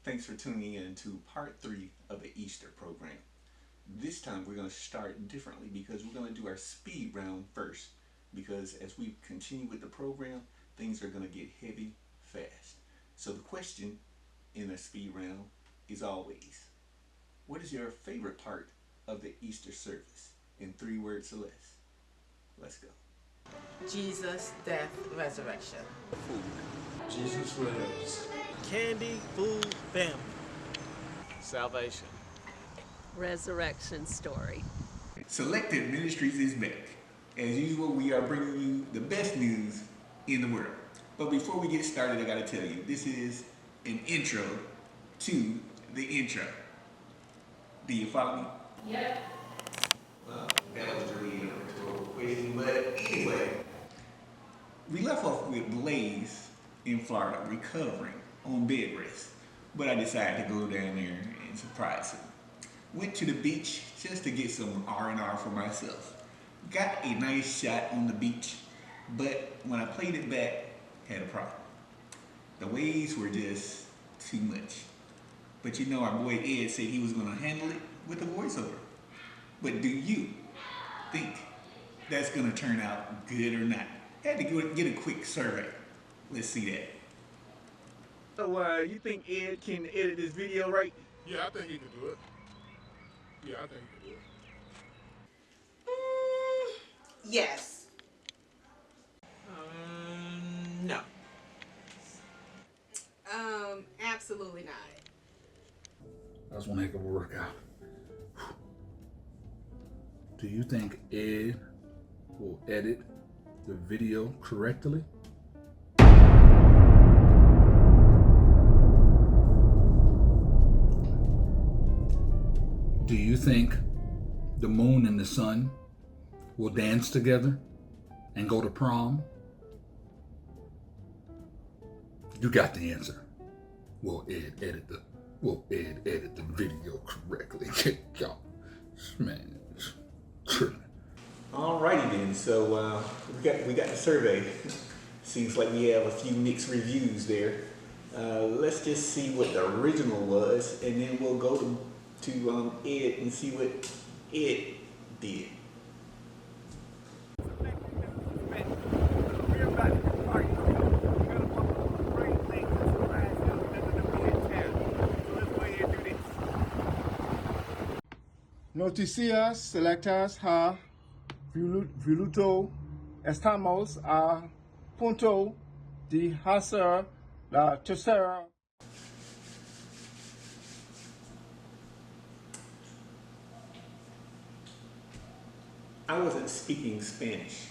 Thanks for tuning in to part 3 of the Easter program. This time we're going to start differently because we're going to do our speed round first. Because as we continue with the program, things are going to get heavy fast. So the question in the speed round is always, what is your favorite part of the Easter service? In 3 words or less. Let's go. Jesus, death, resurrection. Jesus lives. Candy, food, family. Salvation. Resurrection story. Selected Ministries is back. As usual, we are bringing you the best news in the world. But before we get started, I gotta tell you, this is an intro to the intro. Do you follow me? Yep. Well, that was really a rhetorical question, but anyway, we left off with Blaze in Florida recovering on bed rest, but I decided to go down there and surprise him. Went to the beach just to get some R&R for myself. Got a nice shot on the beach, but when I played it back, had a problem. The waves were just too much. But you know, our boy Ed said he was gonna handle it with a voiceover. But do you think that's gonna turn out good or not? Had to get a quick survey. Let's see that. So, you think Ed can edit this video right? Yeah, I think he could do it. Yeah, I think he could do it. Yes. No. Absolutely not. That's one heck of a workout. Do you think Ed will edit the video correctly? Do you think the moon and the sun will dance together and go to prom? You got the answer. Will Ed edit the video correctly? Y'all, man, Alrighty then, so we got the survey. Seems like we have a few mixed reviews there. Let's just see what the original was, and then we'll go to Ed and see what Ed did. Noticias selectas ha voluto estamos a punto de hacer la tercera. I wasn't speaking Spanish.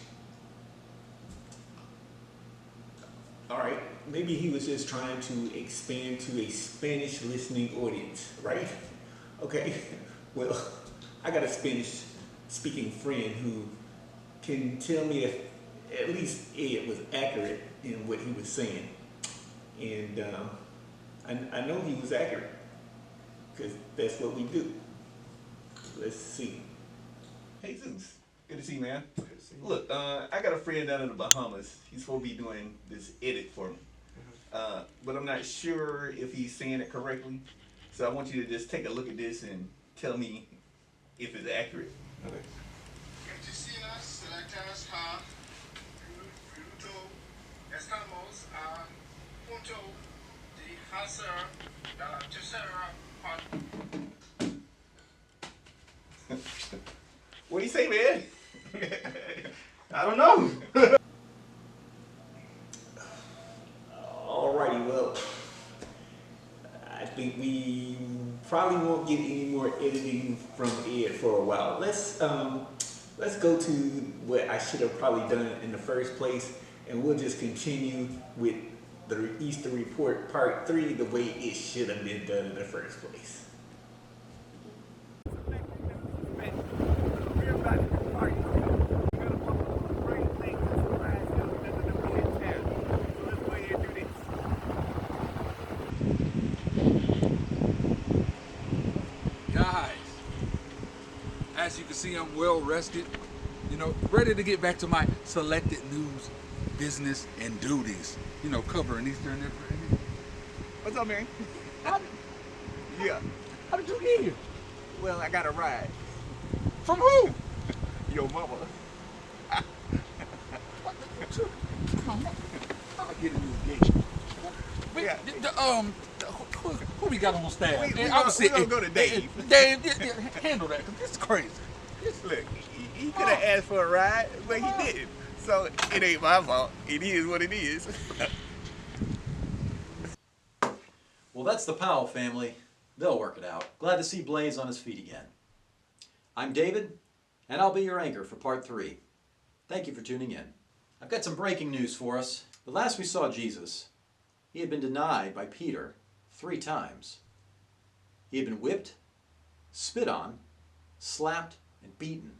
Alright, maybe he was just trying to expand to a Spanish listening audience, right? Okay, well, I got a Spanish speaking friend who can tell me if at least Ed was accurate in what he was saying. And I know he was accurate because that's what we do. Let's see. Hey Zeus, good to see you, man. Good to see you. Look, I got a friend down in the Bahamas. He's supposed to be doing this edit for me. But I'm not sure if he's saying it correctly. So I want you to just take a look at this and tell me if it's accurate. Okay. Noticias selectas ha voluto estamos a punto de hacer la tercera parte. What do you say, man? I don't know. Alrighty, well, I think we probably won't get any more editing from Ed for a while. Let's go to what I should have probably done in the first place, and we'll just continue with the Easter report part 3 the way it should have been done in the first place. Guys, as you can see, I'm well rested, ready to get back to my selected news, business, and duties, covering Easter and everything. What's up, Mary? Yeah. How did you get here? Well, I got a ride. From who? Your mama. I'll get in this gate. Yeah. Who we got on staff? We gonna go to Dave. Dave, handle that, because this is crazy. Look, he could have asked for a ride, but he didn't. So it ain't my fault. It is what it is. Well, that's the Powell family. They'll work it out. Glad to see Blaze on his feet again. I'm David, and I'll be your anchor for part 3. Thank you for tuning in. I've got some breaking news for us. The last we saw Jesus, he had been denied by Peter 3 times. He had been whipped, spit on, slapped, and beaten.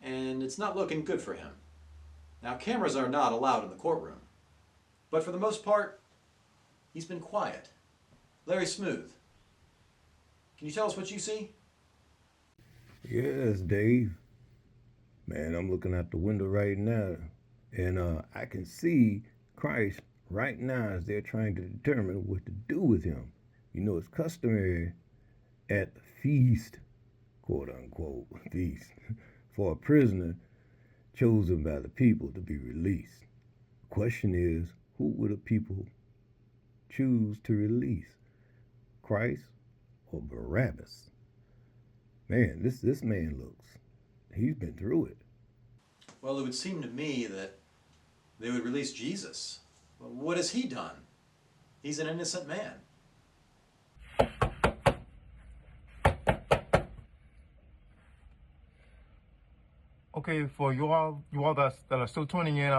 And it's not looking good for him. Now, cameras are not allowed in the courtroom. But for the most part, he's been quiet. Larry Smooth, can you tell us what you see? Yes, Dave. Man, I'm looking out the window right now, and I can see Christ right now as they're trying to determine what to do with him. You know, it's customary at the feast, quote unquote, feast, for a prisoner chosen by the people to be released. The question is, who would the people choose to release? Christ or Barabbas? Man, this man looks, he's been through it. Well, it would seem to me that they would release Jesus. Well, what has he done? He's an innocent man. Okay, for you all that are still tuning in,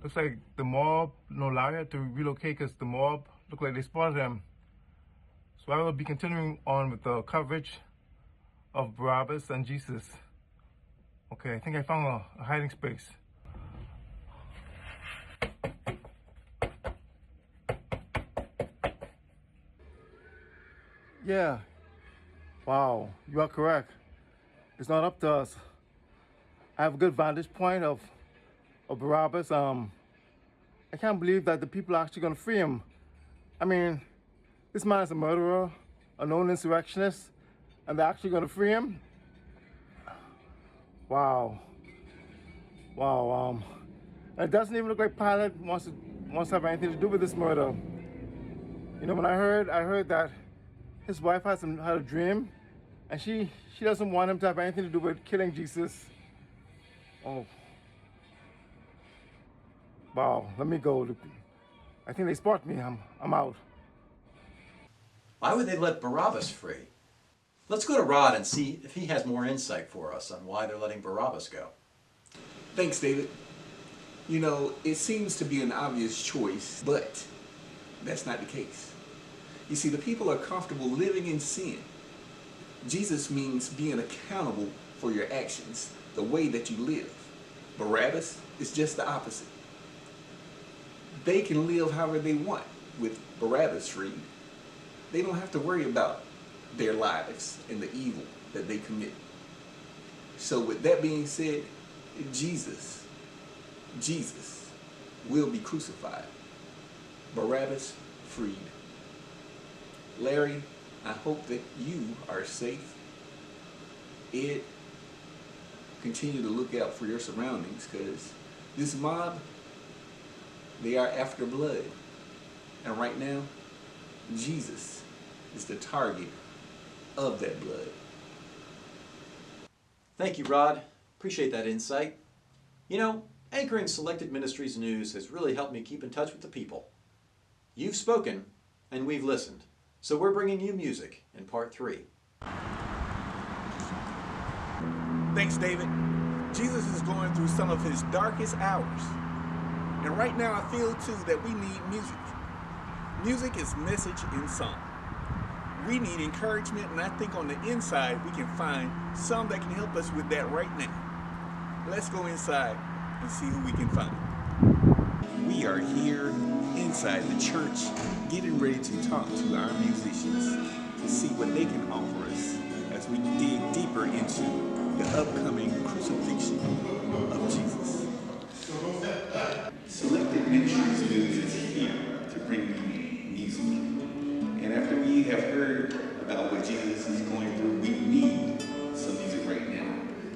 looks like the mob, Larry had to relocate because the mob look like they spotted him. So I will be continuing on with the coverage of Barabbas and Jesus. Okay, I think I found a hiding space. Yeah. Wow, you are correct. It's not up to us. I have a good vantage point of Barabbas. I can't believe that the people are actually going to free him. I mean, this man is a murderer, a known insurrectionist, and they're actually going to free him? Wow. Wow. And it doesn't even look like Pilate wants to have anything to do with this murder. You know, when I heard that his wife had a dream, and she doesn't want him to have anything to do with killing Jesus. Oh. Wow, let me go. I think they spot me. I'm out. Why would they let Barabbas free? Let's go to Rod and see if he has more insight for us on why they're letting Barabbas go. Thanks, David. You know, it seems to be an obvious choice, but that's not the case. You see, the people are comfortable living in sin. Jesus means being accountable for your actions, the way that you live. Barabbas is just the opposite. They can live however they want with Barabbas freed. They don't have to worry about their lives and the evil that they commit. So with that being said, Jesus will be crucified. Barabbas freed. Larry, I hope that you are safe. Ed, continue to look out for your surroundings, because this mob, they are after blood. And right now, Jesus is the target of that blood. Thank you, Rod. Appreciate that insight. You know, anchoring Selected Ministries News has really helped me keep in touch with the people. You've spoken, and we've listened. So we're bringing you music in part 3. Thanks, David. Jesus is going through some of his darkest hours. And right now I feel too that we need music. Music is message in song. We need encouragement, and I think on the inside we can find some that can help us with that right now. Let's go inside and see who we can find. We are here inside the church, getting ready to talk to our musicians to see what they can offer us as we dig deeper into the upcoming crucifixion of Jesus. Selected Ministries News is here to bring you music. have heard about what Jesus is going through, we need some music right now.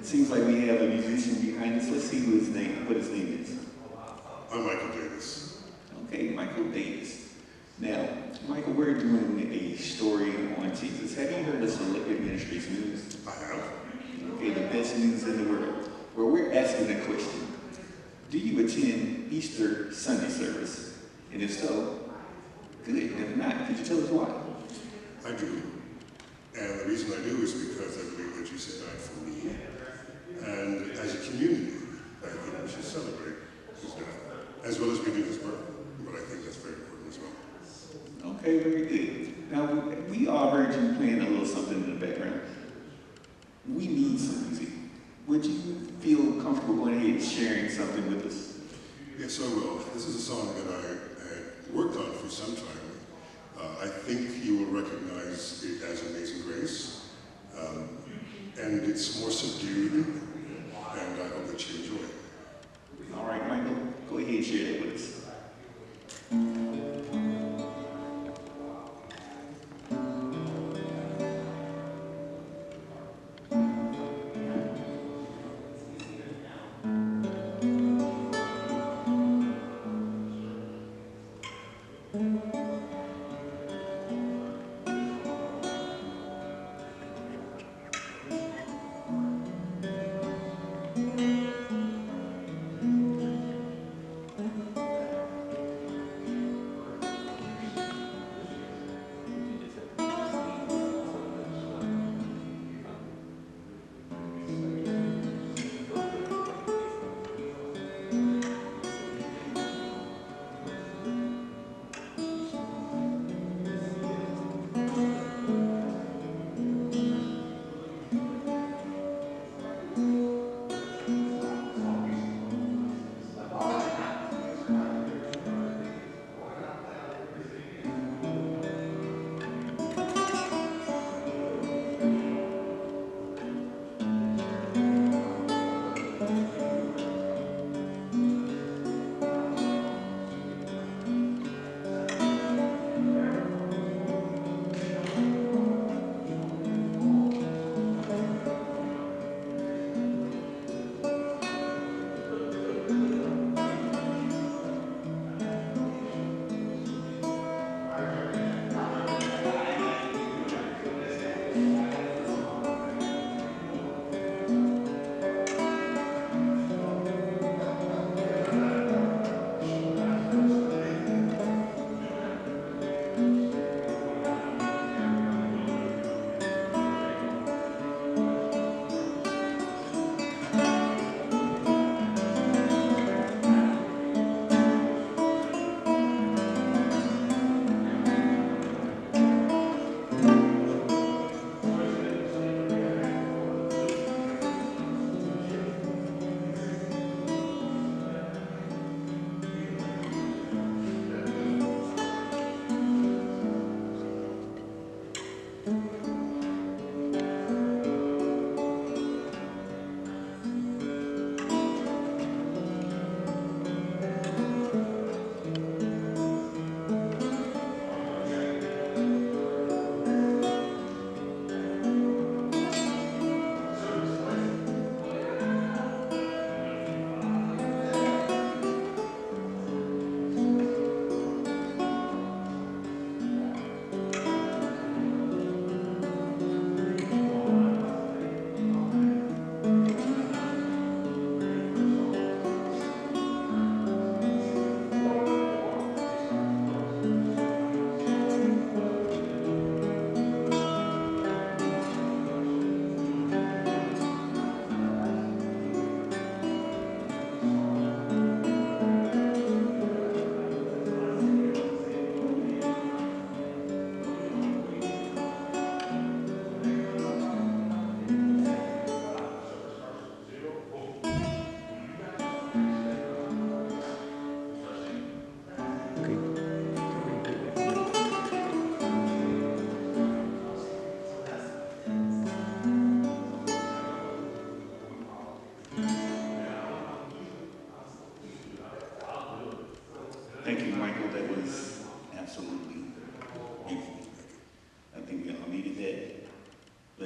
Seems like we have a musician behind us. Let's see what his name is. I'm Michael Davis. Okay, Michael Davis. Now, Michael, we're doing a story on Jesus. Have you heard of Celebrate Ministries News? I have. Okay, the best news in the world. Where we're asking a question. Do you attend Easter Sunday service? And if so, good. And if not, could you tell us why? I do. And the reason I do is because I believe that Jesus died for me. And as a community, I think we should celebrate his death, as well as we do his birth. But I think that's very important as well. Okay, very good. Now, we all heard you playing a little something in the background. We need some music. Would you feel comfortable going ahead and sharing something with us? Yes, I will. This is a song that I had worked on for some time. I think you will recognize it as Amazing Grace. And it's more subdued, and I hope that you enjoy it. All right, Michael, go ahead and share that with us.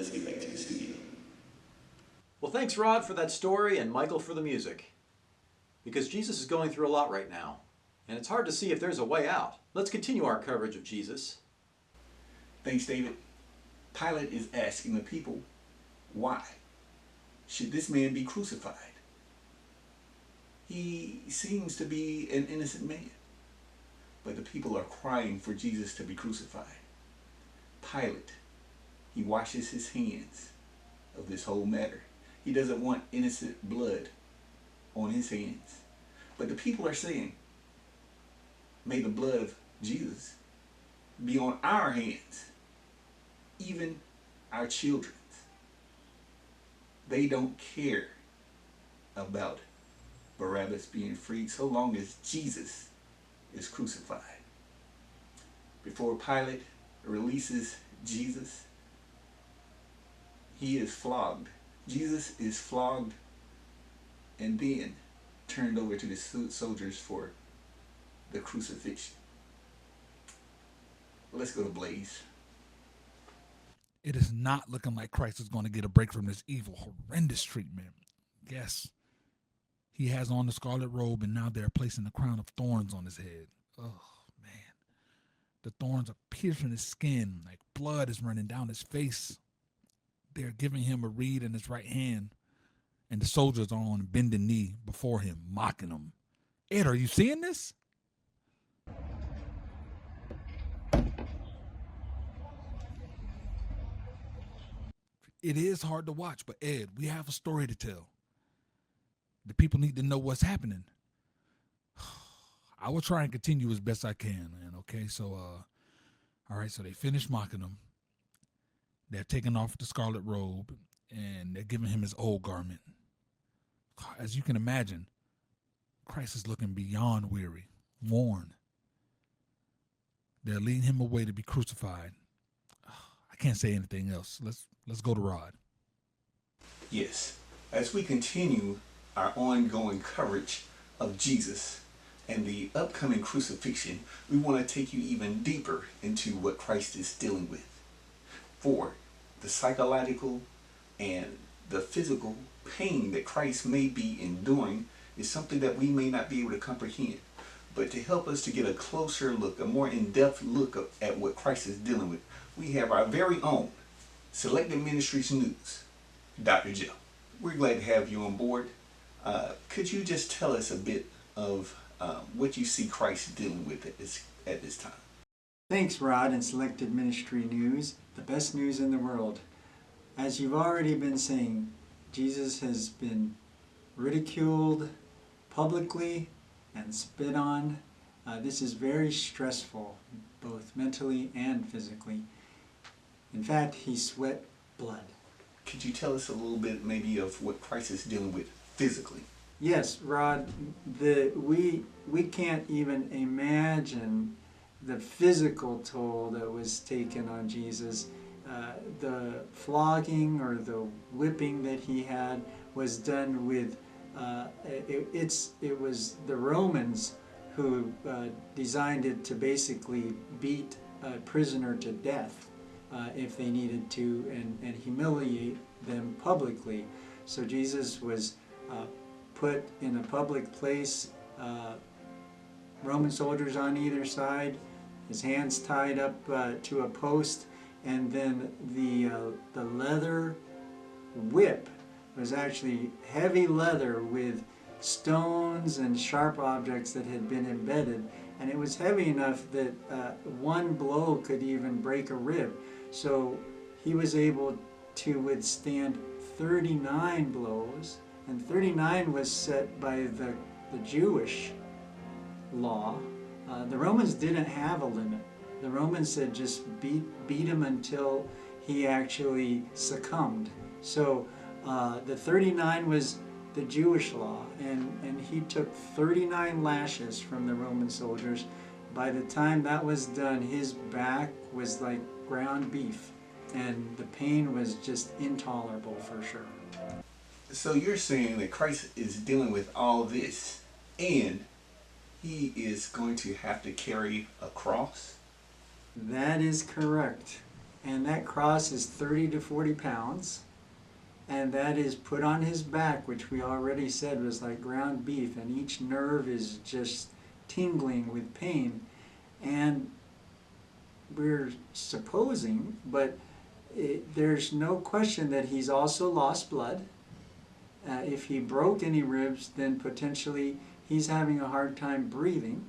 let's get back to the studio. Well, thanks, Rod, for that story, and Michael for the music. Because Jesus is going through a lot right now, and it's hard to see if there's a way out. Let's continue our coverage of Jesus. Thanks, David. Pilate is asking the people, why should this man be crucified? He seems to be an innocent man, but the people are crying for Jesus to be crucified. Pilate, he washes his hands of this whole matter. He doesn't want innocent blood on his hands. But the people are saying, may the blood of Jesus be on our hands, even our children's. They don't care about Barabbas being freed so long as Jesus is crucified. Before Pilate releases Jesus, he is flogged. Jesus is flogged and then turned over to the soldiers for the crucifixion. Let's go to Blaze. It is not looking like Christ is going to get a break from this evil, horrendous treatment. Yes, he has on the scarlet robe, and now they're placing a crown of thorns on his head. Oh, man. The thorns are piercing his skin, like blood is running down his face. They're giving him a reed in his right hand, and the soldiers are on bended knee before him, mocking him. Ed, are you seeing this? It is hard to watch, but Ed, we have a story to tell. The people need to know what's happening. I will try and continue as best I can, man. Okay, so all right, so they finished mocking him. They're taking off the scarlet robe, and they're giving him his old garment. As you can imagine, Christ is looking beyond weary, worn. They're leading him away to be crucified. I can't say anything else. Let's go to Rod. Yes, as we continue our ongoing coverage of Jesus and the upcoming crucifixion, we want to take you even deeper into what Christ is dealing with. For the psychological and the physical pain that Christ may be enduring is something that we may not be able to comprehend. But to help us to get a closer look, a more in-depth look at what Christ is dealing with, we have our very own Selected Ministries News, Dr. Joe. We're glad to have you on board. Could you just tell us a bit of what you see Christ dealing with at this time? Thanks, Rod, and Selected Ministry News, the best news in the world. As you've already been saying, Jesus has been ridiculed publicly and spit on. This is very stressful, both mentally and physically. In fact, he sweat blood. Could you tell us a little bit maybe of what Christ is dealing with physically? Yes, Rod, we can't even imagine the physical toll that was taken on Jesus. The flogging or the whipping that he had was done with, it was the Romans who designed it to basically beat a prisoner to death if they needed to, and humiliate them publicly. So Jesus was put in a public place, Roman soldiers on either side, his hands tied up to a post, and then the leather whip was actually heavy leather with stones and sharp objects that had been embedded, and it was heavy enough that one blow could even break a rib. So he was able to withstand 39 blows, and 39 was set by the Jewish law. The Romans didn't have a limit. The Romans said just beat him until he actually succumbed. So the 39 was the Jewish law, and he took 39 lashes from the Roman soldiers. By the time that was done, his back was like ground beef, and the pain was just intolerable for sure. So you're saying that Christ is dealing with all this, and he is going to have to carry a cross? That is correct. and that cross is 30 to 40 pounds, and that is put on his back, which we already said was like ground beef, and each nerve is just tingling with pain. And we're supposing, but there's no question that he's also lost blood. If he broke any ribs, then potentially he's having a hard time breathing.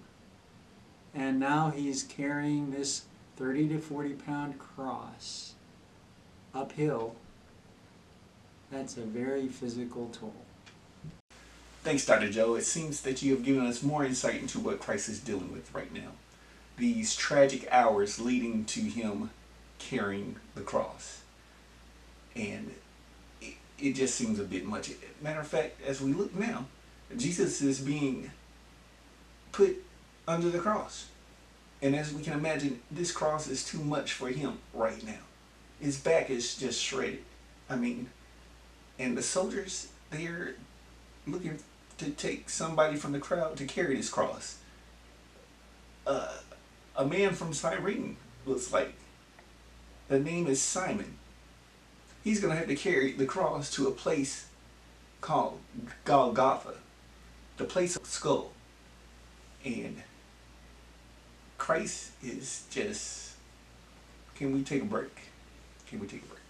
And now he's carrying this 30 to 40 pound cross uphill. That's a very physical toll. Thanks, Dr. Joe. It seems that you have given us more insight into what Christ is dealing with right now. These tragic hours leading to him carrying the cross. And it just seems a bit much. Matter of fact, as we look now, Jesus is being put under the cross. And as we can imagine, this cross is too much for him right now. His back is just shredded. I mean, and the soldiers, they're looking to take somebody from the crowd to carry this cross. A man from Cyrene, looks like. The name is Simon. He's going to have to carry the cross to a place called Golgotha, the place of skull. And Christ is just, can we take a break? Can we take a break?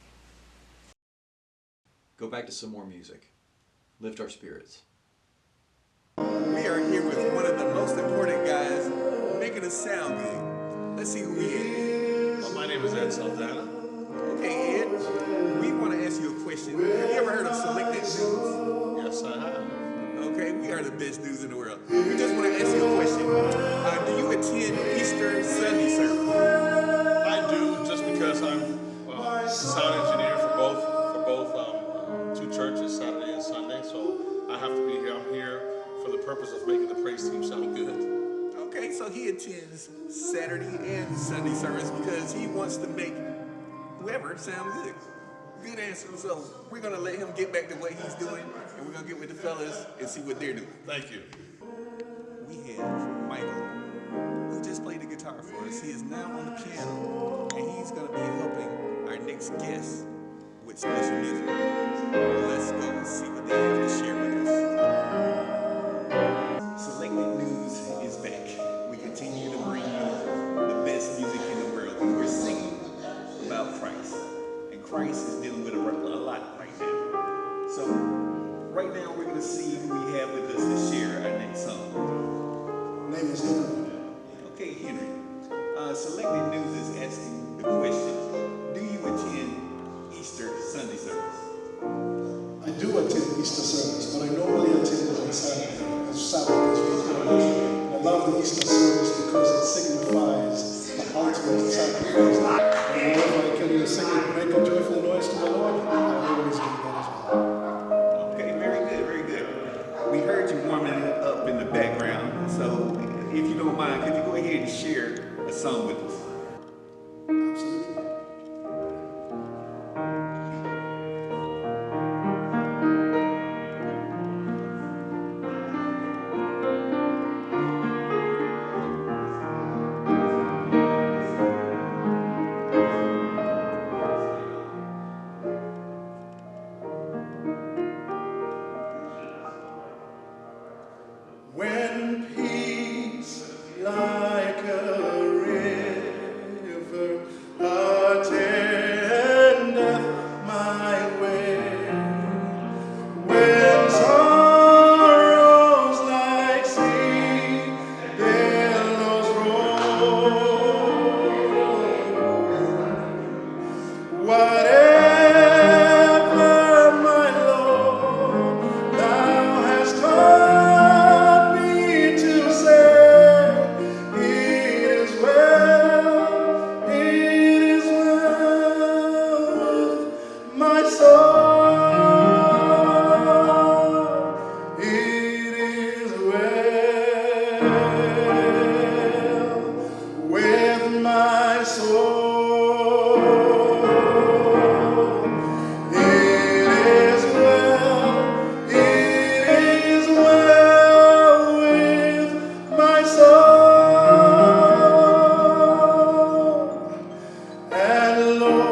Go back to some more music. Lift our spirits. We are here with one of the most important guys making us sound good. Let's see who he is. Well, my name is Ed Saldana. Okay, Ed, we want to ask you a question. Have you ever heard of Selected News? Yes, I have. Okay, we are the best news in the world. We just want to ask you a question. Do you attend Easter Sunday service? I do, just because I'm sound engineer for both two churches, Saturday and Sunday. So I have to be here. I'm here for the purpose of making the praise team sound good. Okay, so he attends Saturday and Sunday service because he wants to make whoever sound good. Good answer. So we're going to let him get back to what he's doing, and we're going to get with the fellas and see what they're doing. Thank you. We have Michael, who just played the guitar for us. He is now on the piano, and he's going to be helping our next guest with special music. Let's go and see what they have to share with us. Selected News is back. We continue to bring you the best music in the world. We're singing about Christ. And Christ is dealing with a lot right now. So, right now we're going to see who we have with us to share our next song. My name is Henry. Okay, Henry. Selected News is asking the question, do you attend Easter Sunday service? I do attend Easter service, but I normally attend it on Saturday, as Sabbath is recognized. I love the Easter service because it signifies the ultimate sacrifice. And whenever I can sing it, make a joyful noise to the Lord, I always do that as well. Okay, very good, very good. We heard you warming it up in the background, so if you don't mind, could you go ahead and share a song with us? Absolutely. When peace like a river attendeth my way, when sorrows like sea billows roll, whatever my Lord thou hast taught me to say, it is well with my soul, it is well with my soul. It is well with my soul. And Lord,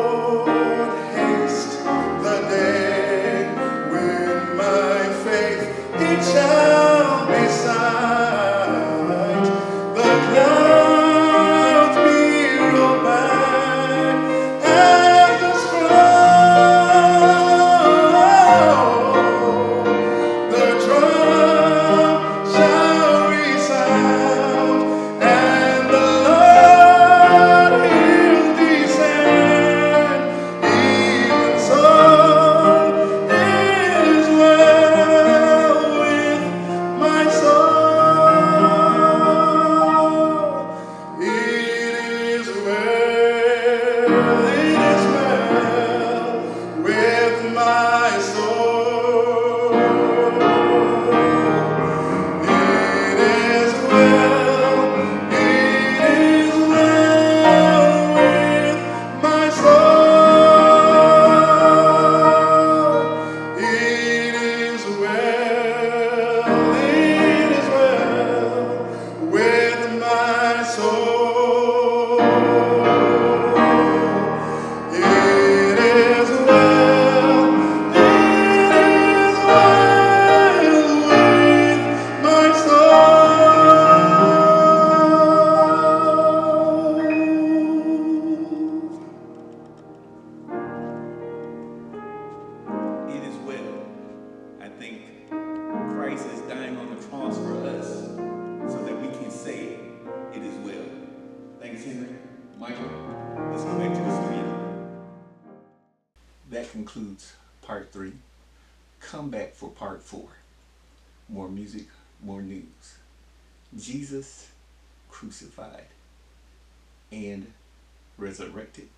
come back to the studio. That concludes part 3. Come back for part 4. More music, more news. Jesus crucified and resurrected